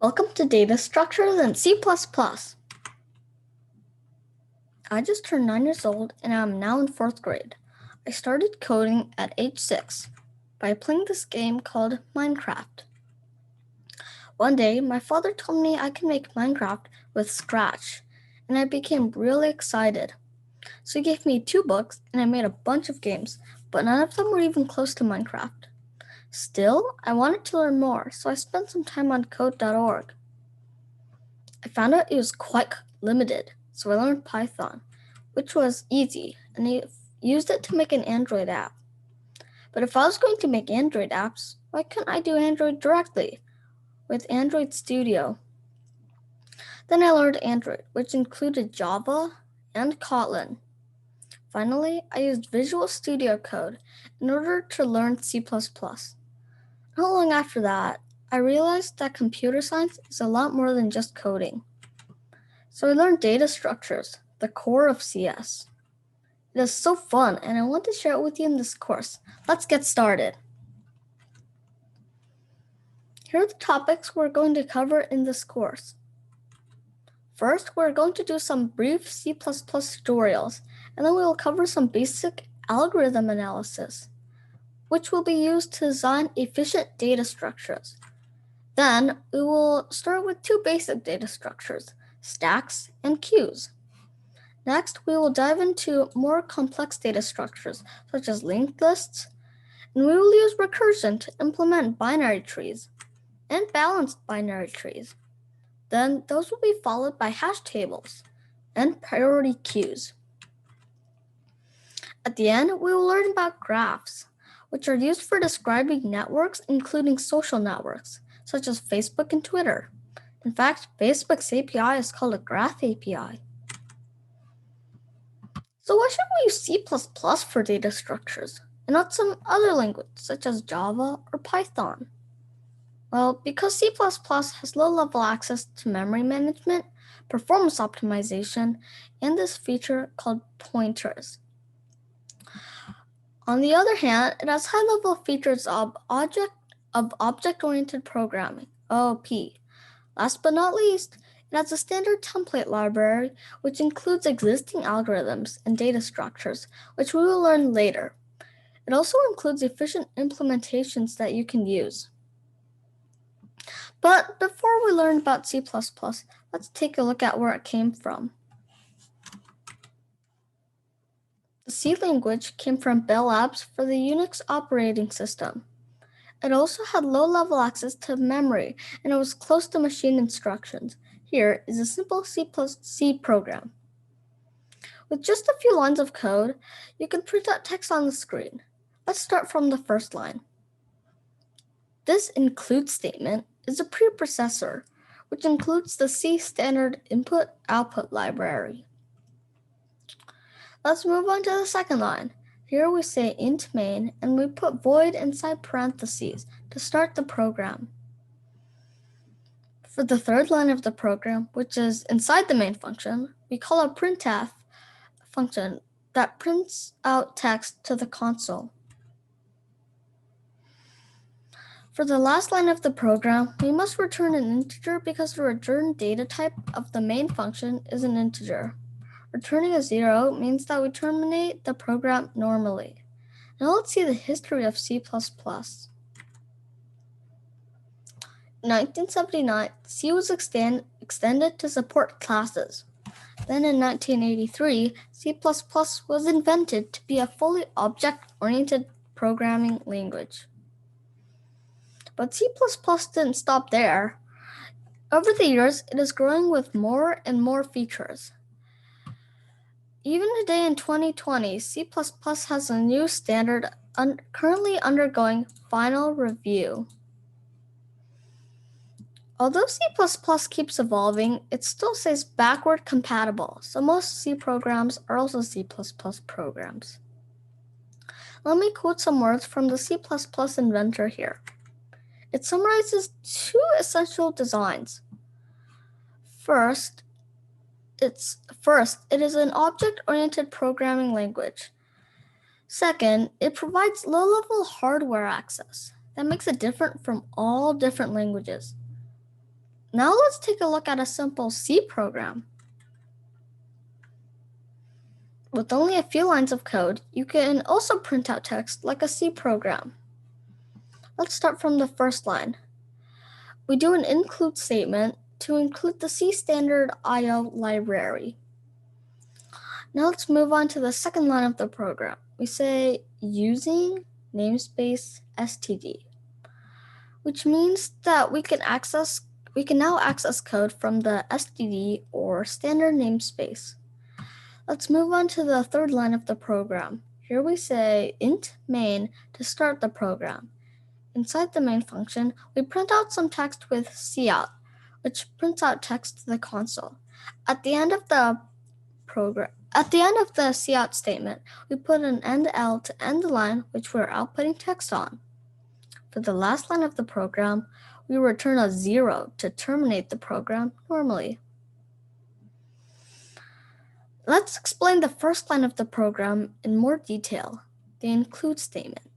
Welcome to Data Structures in C++. I just turned 9 years old and I'm now in 4th grade. I started coding at age 6 by playing this game called Minecraft. One day, my father told me I can make Minecraft with Scratch, and I became really excited. So he gave me 2 books and I made a bunch of games, but none of them were even close to Minecraft. Still, I wanted to learn more, so I spent some time on code.org. I found out it was quite limited, so I learned Python, which was easy, and I used it to make an Android app. But if I was going to make Android apps, why couldn't I do Android directly with Android Studio? Then I learned Android, which included Java and Kotlin. Finally, I used Visual Studio Code in order to learn C++. Not long after that, I realized that computer science is a lot more than just coding. So I learned data structures, the core of CS. It is so fun, and I want to share it with you in this course. Let's get started. Here are the topics we're going to cover in this course. First, we're going to do some brief C++ tutorials, and then we will cover some basic algorithm analysis, which will be used to design efficient data structures. Then, we will start with 2 basic data structures, stacks and queues. Next, we will dive into more complex data structures, such as linked lists, and we will use recursion to implement binary trees and balanced binary trees. Then those will be followed by hash tables and priority queues. At the end, we will learn about graphs, which are used for describing networks, including social networks, such as Facebook and Twitter. In fact, Facebook's API is called a graph API. So why should we use C++ for data structures and not some other language such as Java or Python? Well, because C++ has low-level access to memory management, performance optimization, and this feature called pointers. On the other hand, it has high-level features of object-oriented programming, OOP. Last but not least, it has a standard template library, which includes existing algorithms and data structures, which we will learn later. It also includes efficient implementations that you can use. But before we learn about C++, let's take a look at where it came from. The C language came from Bell Labs for the Unix operating system. It also had low-level access to memory, and it was close to machine instructions. Here is a simple C++ program. With just a few lines of code, you can print out text on the screen. Let's start from the first line. This include statement is a preprocessor, which includes the C standard input-output library. Let's move on to the second line. Here we say int main, and we put void inside parentheses to start the program. For the third line of the program, which is inside the main function, we call a printf function that prints out text to the console. For the last line of the program, we must return an integer because the return data type of the main function is an integer. Returning a 0 means that we terminate the program normally. Now let's see the history of C++. In 1979, C was extended to support classes. Then in 1983, C++ was invented to be a fully object-oriented programming language. But C++ didn't stop there. Over the years, it is growing with more and more features. Even today in 2020, C++ has a new standard currently undergoing final review. Although C++ keeps evolving, it still stays backward compatible, so most C programs are also C++ programs. Let me quote some words from the C++ inventor here. It summarizes 2 essential designs. First, it is an object-oriented programming language. Second, it provides low-level hardware access that makes it different from all different languages. Now let's take a look at a simple C program. With only a few lines of code, you can also print out text like a C program. Let's start from the first line. We do an include statement to include the C standard IO library. Now let's move on to the second line of the program. We say using namespace std, which means that we can now access code from the std or standard namespace. Let's move on to the third line of the program. Here we say int main to start the program. Inside the main function, we print out some text with cout, which prints out text to the console. At the end of the cout statement, we put an endl to end the line which we're outputting text on. For the last line of the program, we return a 0 to terminate the program normally. Let's explain the first line of the program in more detail, the include statement.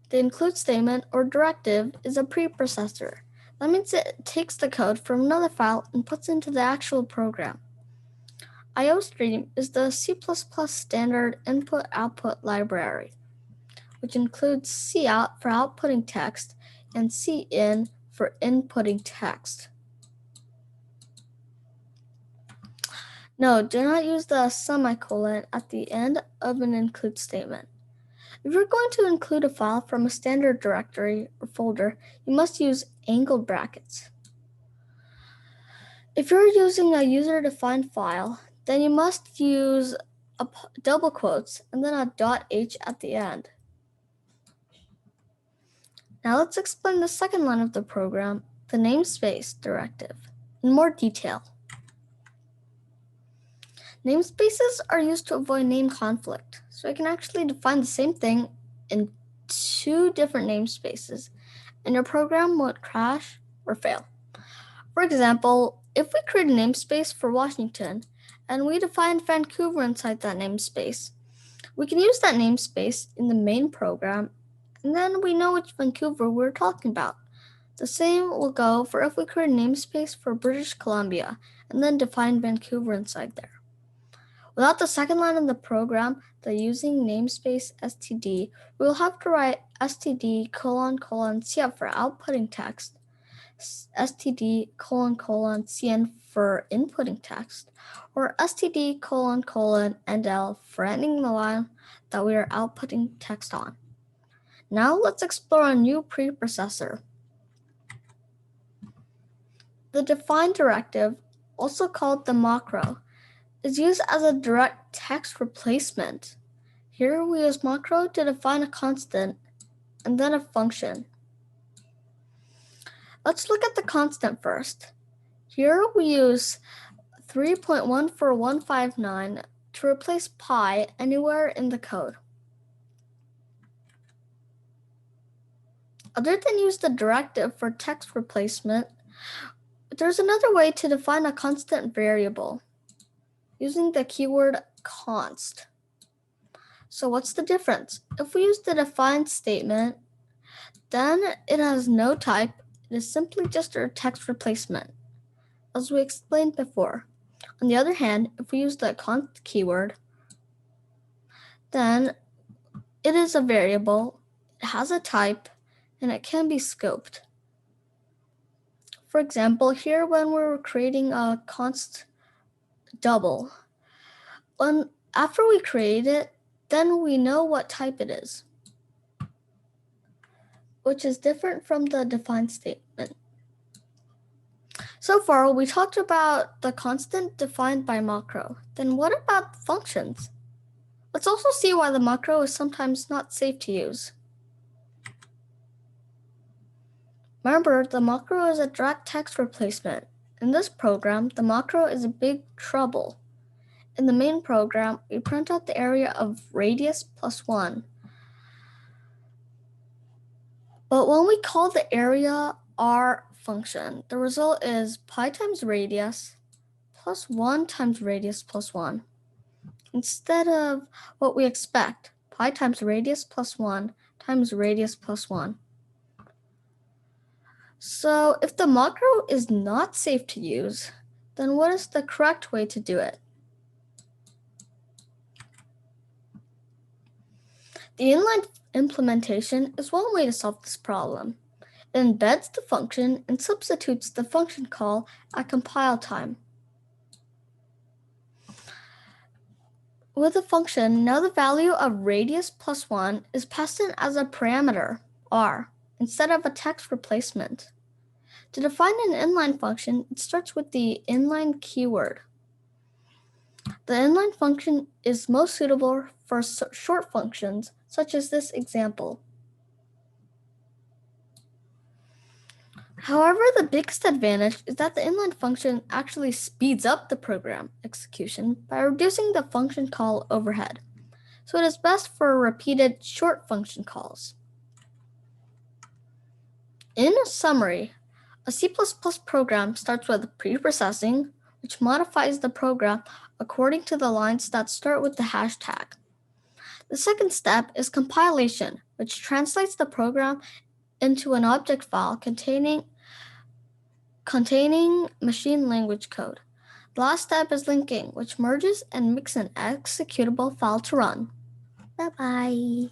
The include statement or directive is a preprocessor. That means it takes the code from another file and puts it into the actual program. IOStream is the C++ standard input-output library, which includes cout for outputting text and cin for inputting text. No, do not use the semicolon at the end of an include statement. If you're going to include a file from a standard directory or folder, you must use angled brackets. If you're using a user-defined file, then you must use double quotes and then a .h at the end. Now let's explain the second line of the program, the namespace directive, in more detail. Namespaces are used to avoid name conflict, so I can actually define the same thing in two different namespaces, and your program won't crash or fail. For example, if we create a namespace for Washington, and we define Vancouver inside that namespace, we can use that namespace in the main program, and then we know which Vancouver we're talking about. The same will go for if we create a namespace for British Columbia, and then define Vancouver inside there. Without the second line of the program, the using namespace std, we will have to write std : cout for outputting text, std : cn for inputting text, or std : endl for ending the line that we are outputting text on. Now let's explore a new preprocessor. The define directive, also called the macro, is used as a direct text replacement. Here we use macro to define a constant and then a function. Let's look at the constant first. Here we use 3.14159 to replace pi anywhere in the code. Other than use the directive for text replacement, there's another way to define a constant variable using the keyword const. So what's the difference? If we use the define statement, then it has no type. It is simply just a text replacement, as we explained before. On the other hand, if we use the const keyword, then it is a variable, it has a type, and it can be scoped. For example, here when we're creating a const double, after we create it, then we know what type it is, which is different from the define statement. So far, we talked about the constant defined by macro. Then what about functions? Let's also see why the macro is sometimes not safe to use. Remember, the macro is a direct text replacement. In this program, the macro is a big trouble. In the main program, we print out the area of radius plus 1. But when we call the area r function, the result is pi times radius plus 1 times radius plus 1. Instead of what we expect, pi times radius plus 1 times radius plus 1. So if the macro is not safe to use, then what is the correct way to do it? The inline implementation is one way to solve this problem. It embeds the function and substitutes the function call at compile time. With the function, now the value of radius plus 1 is passed in as a parameter, r, instead of a text replacement. To define an inline function, it starts with the inline keyword. The inline function is most suitable for short functions, such as this example. However, the biggest advantage is that the inline function actually speeds up the program execution by reducing the function call overhead, so it is best for repeated short function calls. In a summary, a C++ program starts with preprocessing, which modifies the program according to the lines that start with the hashtag. The second step is compilation, which translates the program into an object file containing machine language code. The last step is linking, which merges and makes an executable file to run. Bye-bye.